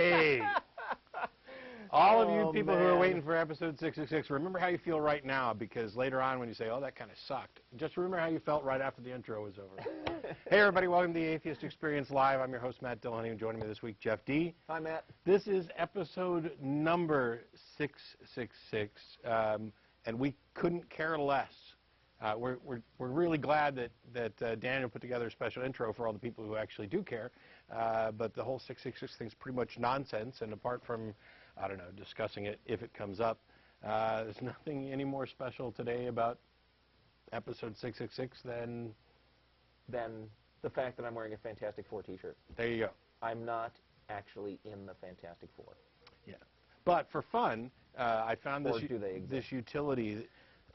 Hey! All of you people who are waiting for episode 666, remember how you feel right now, because later on when you say, oh, that kind of sucked, just remember how you felt right after the intro was over. Hey, everybody, welcome to the Atheist Experience Live. I'm your host, Matt Dillahunty, and joining me this week, Jeff D. Hi, Matt. This is episode number 666, and we couldn't care less. We're really glad that Daniel put together a special intro for all the people who actually do care, but the whole 666 thing's pretty much nonsense, and apart from, I don't know, discussing it if it comes up, there's nothing any more special today about episode 666 than the fact that I'm wearing a Fantastic Four t-shirt. There you go. I'm not actually in the Fantastic Four. Yeah. But for fun, I found this utility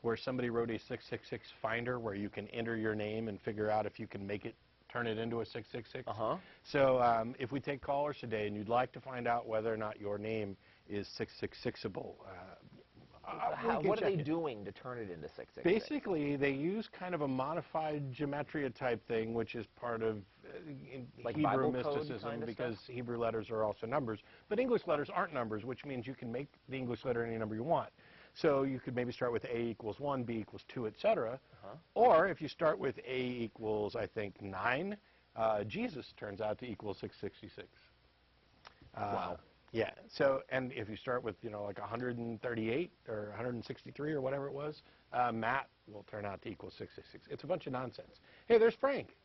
where somebody wrote a 666 finder where you can enter your name and figure out if you can turn it into a 666. So if we take callers today and you'd like to find out whether or not your name is 666able, what are they doing to turn it into 666? Basically, they use kind of a modified gematria type thing, which is part of like Hebrew Bible mysticism, kind of because stuff? Hebrew letters are also numbers. But English letters aren't numbers, which means you can make the English letter any number you want. So you could maybe start with A equals 1, B equals 2, etc. Or if you start with A equals, I think, 9, Jesus turns out to equal 666. Wow. Yeah. So, and if you start with, like 138 or 163 or whatever it was, Matt will turn out to equal 666. It's a bunch of nonsense. Hey, there's Frank.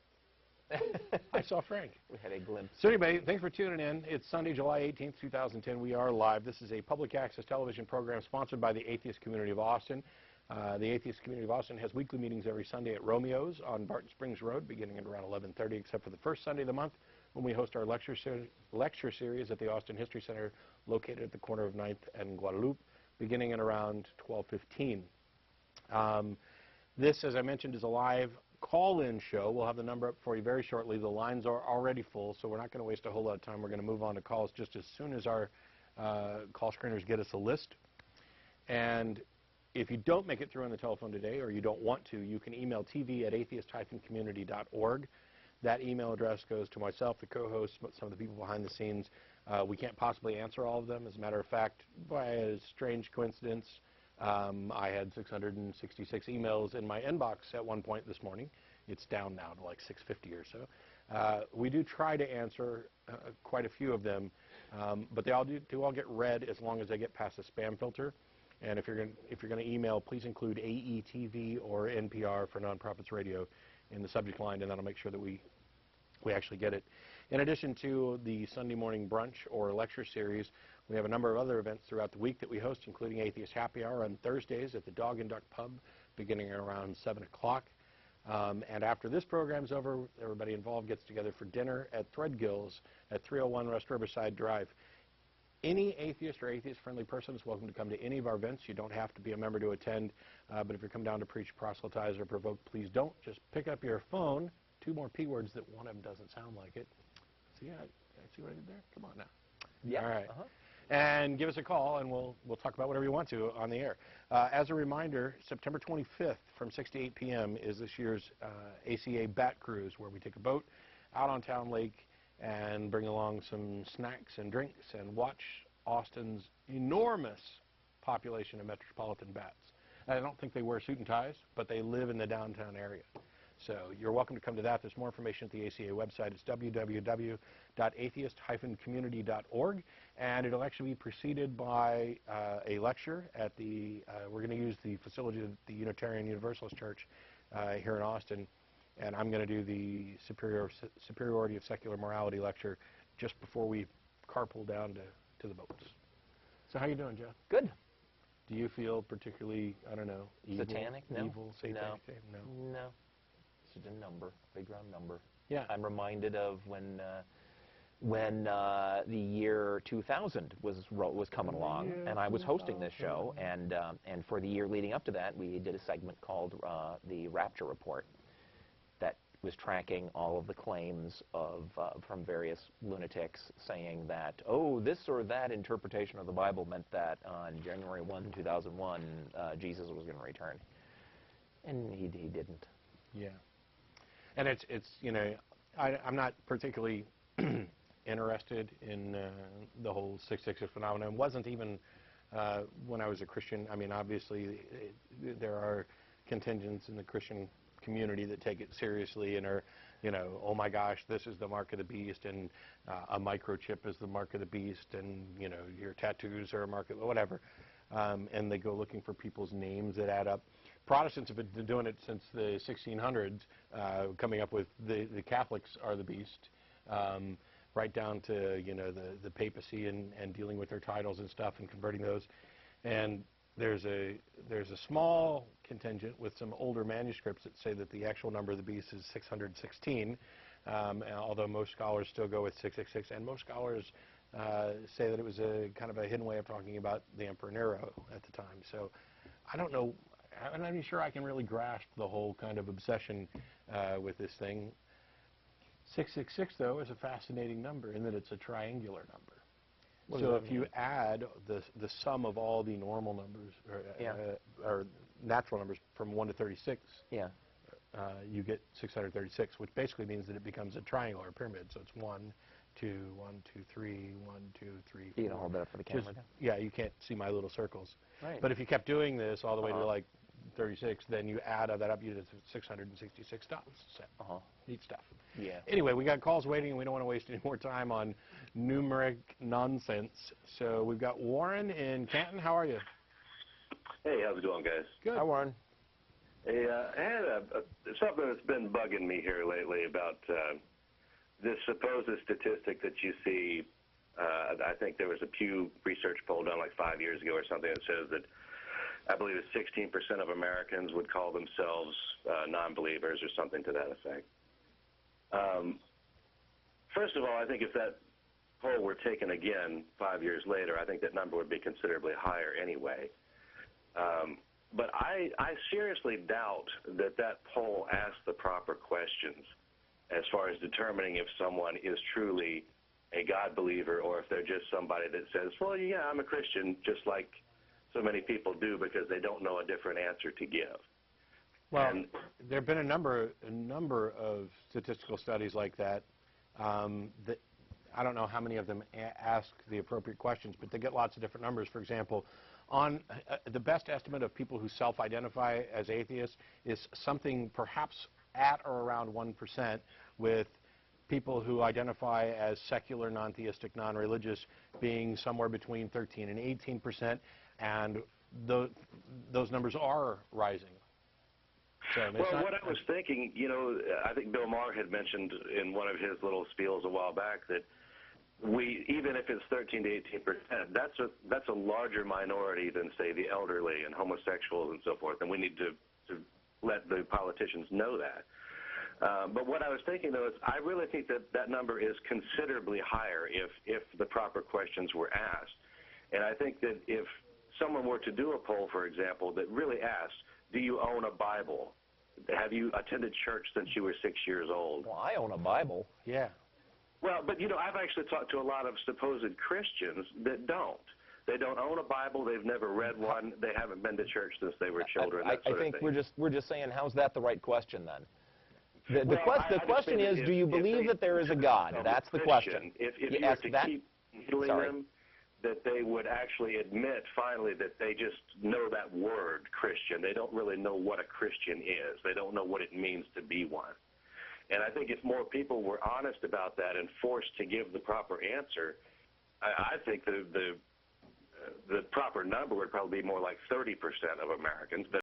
I saw Frank. We had a glimpse. So anyway, thanks for tuning in. It's Sunday, July 18th, 2010. We are live. This is a public access television program sponsored by the Atheist Community of Austin. The Atheist Community of Austin has weekly meetings every Sunday at Romeo's on Barton Springs Road, beginning at around 11:30, except for the first Sunday of the month, when we host our lecture series at the Austin History Center, located at the corner of 9th and Guadalupe, beginning at around 12:15. This, as I mentioned, is a live call-in show. We'll have the number up for you very shortly. The lines are already full, so we're not going to waste a whole lot of time. We're going to move on to calls just as soon as our call screeners get us a list. And if you don't make it through on the telephone today, or you don't want to, you can email tv@atheist-community.org. That email address goes to myself, the co-host, some of the people behind the scenes. We can't possibly answer all of them. As a matter of fact, by a strange coincidence, I had 666 emails in my inbox at one point this morning. It's down now to like 650 or so. We do try to answer quite a few of them, but they all do all get read as long as they get past the spam filter. And if you're going to email, please include AETV or NPR for Nonprofits Radio in the subject line, and that'll make sure that we actually get it. In addition to the Sunday morning brunch or lecture series, we have a number of other events throughout the week that we host, including Atheist Happy Hour on Thursdays at the Dog and Duck Pub, beginning at around 7 o'clock. And after this program's over, everybody involved gets together for dinner at Threadgill's at 301 West Riverside Drive. Any atheist or atheist-friendly person is welcome to come to any of our events. You don't have to be a member to attend, but if you come down to preach, proselytize, or provoke, please don't. Just pick up your phone. 2 more P words that one of them doesn't sound like it. See, I see what I did there? Come on now. Yeah. All right. And give us a call, and we'll talk about whatever you want to on the air. As a reminder, September 25th from 6 to 8 p.m. is this year's ACA Bat Cruise, where we take a boat out on Town Lake and bring along some snacks and drinks and watch Austin's enormous population of metropolitan bats. And I don't think they wear suit and ties, but they live in the downtown area. So you're welcome to come to that. There's more information at the ACA website. It's www.atheist-community.org, and it'll actually be preceded by a lecture at the, we're going to use the facility of the Unitarian Universalist Church here in Austin, and I'm going to do the superiority of secular morality lecture just before we carpool down to the boats. So how you doing, Jeff? Good. Do you feel particularly, I don't know, evil? Satanic? No. Evil, satanic? No. No. It's just a number, big round number. Yeah. I'm reminded of when the year 2000 was coming along, and I was hosting this show, and for the year leading up to that, we did a segment called the Rapture Report that was tracking all of the claims from various lunatics saying that, oh, this or that interpretation of the Bible meant that on January 1, 2001, Jesus was going to return. And he didn't. Yeah. And it's I'm not particularly interested in the whole 666 phenomenon. Wasn't even when I was a Christian. I mean, obviously, there are contingents in the Christian community that take it seriously and are, you know, oh my gosh, this is the mark of the beast, and a microchip is the mark of the beast, and, you know, your tattoos are a mark of whatever. And they go looking for people's names that add up. Protestants have been doing it since the 1600s, coming up with the Catholics are the beast, right down to, you know, the papacy and dealing with their titles and stuff and converting those. And there's a small contingent with some older manuscripts that say that the actual number of the beast is 616, although most scholars still go with 666, and most scholars say that it was a kind of a hidden way of talking about the Emperor Nero at the time. So I don't know. I'm not even sure I can really grasp the whole kind of obsession with this thing. 666, though, is a fascinating number in that it's a triangular number. So if you add the sum of all the normal numbers, or natural numbers from 1 to 36, you get 636, which basically means that it becomes a triangular pyramid. So it's 1, 2, 1, 2, 3, 1, 2, 3, 4. You can hold that up for the camera. Yeah, you can't see my little circles. Right. But if you kept doing this all the way to like 36, then you add that up, you get 666 dots. So, neat stuff. Yeah. Anyway, we got calls waiting, and we don't want to waste any more time on numeric nonsense. So we've got Warren in Canton. How are you? Hey, how's it going, guys? Good. Hi, Warren. Hey, I had something that's been bugging me here lately about this supposed statistic that you see. I think there was a Pew Research poll done like 5 years ago or something that says that I believe it's 16% of Americans would call themselves non-believers or something to that effect. First of all, I think if that poll were taken again 5 years later, I think that number would be considerably higher anyway. But I seriously doubt that poll asked the proper questions as far as determining if someone is truly a God believer or if they're just somebody that says, well, yeah, I'm a Christian, just like so many people do because they don't know a different answer to give. Well, there have been a number of statistical studies like that. That I don't know how many of them ask the appropriate questions, but they get lots of different numbers. For example, on the best estimate of people who self-identify as atheists is something perhaps at or around 1%, with people who identify as secular, non-theistic, non-religious being somewhere between 13 and 18%, and those numbers are rising. So well, what I was thinking, you know, I think Bill Maher had mentioned in one of his little spiels a while back that even if it's 13 to 18%, that's a larger minority than, say, the elderly and homosexuals and so forth, and we need to let the politicians know that. But what I was thinking, though, is I really think that number is considerably higher if the proper questions were asked. And I think that if someone were to do a poll, for example, that really asked, do you own a Bible? Have you attended church since you were 6 years old? Well, I own a Bible. Yeah. Well, but, you know, I've actually talked to a lot of supposed Christians that don't. They don't own a Bible. They've never read one. They haven't been to church since they were children. I think we're just saying, how's that the right question then? The question is, do you believe that there is a God? That's the question. If you were to keep healing them, that they would actually admit finally that they just know that word Christian. They don't really know what a Christian is. They don't know what it means to be one. And I think if more people were honest about that and forced to give the proper answer, I think the proper number would probably be more like 30% of Americans. But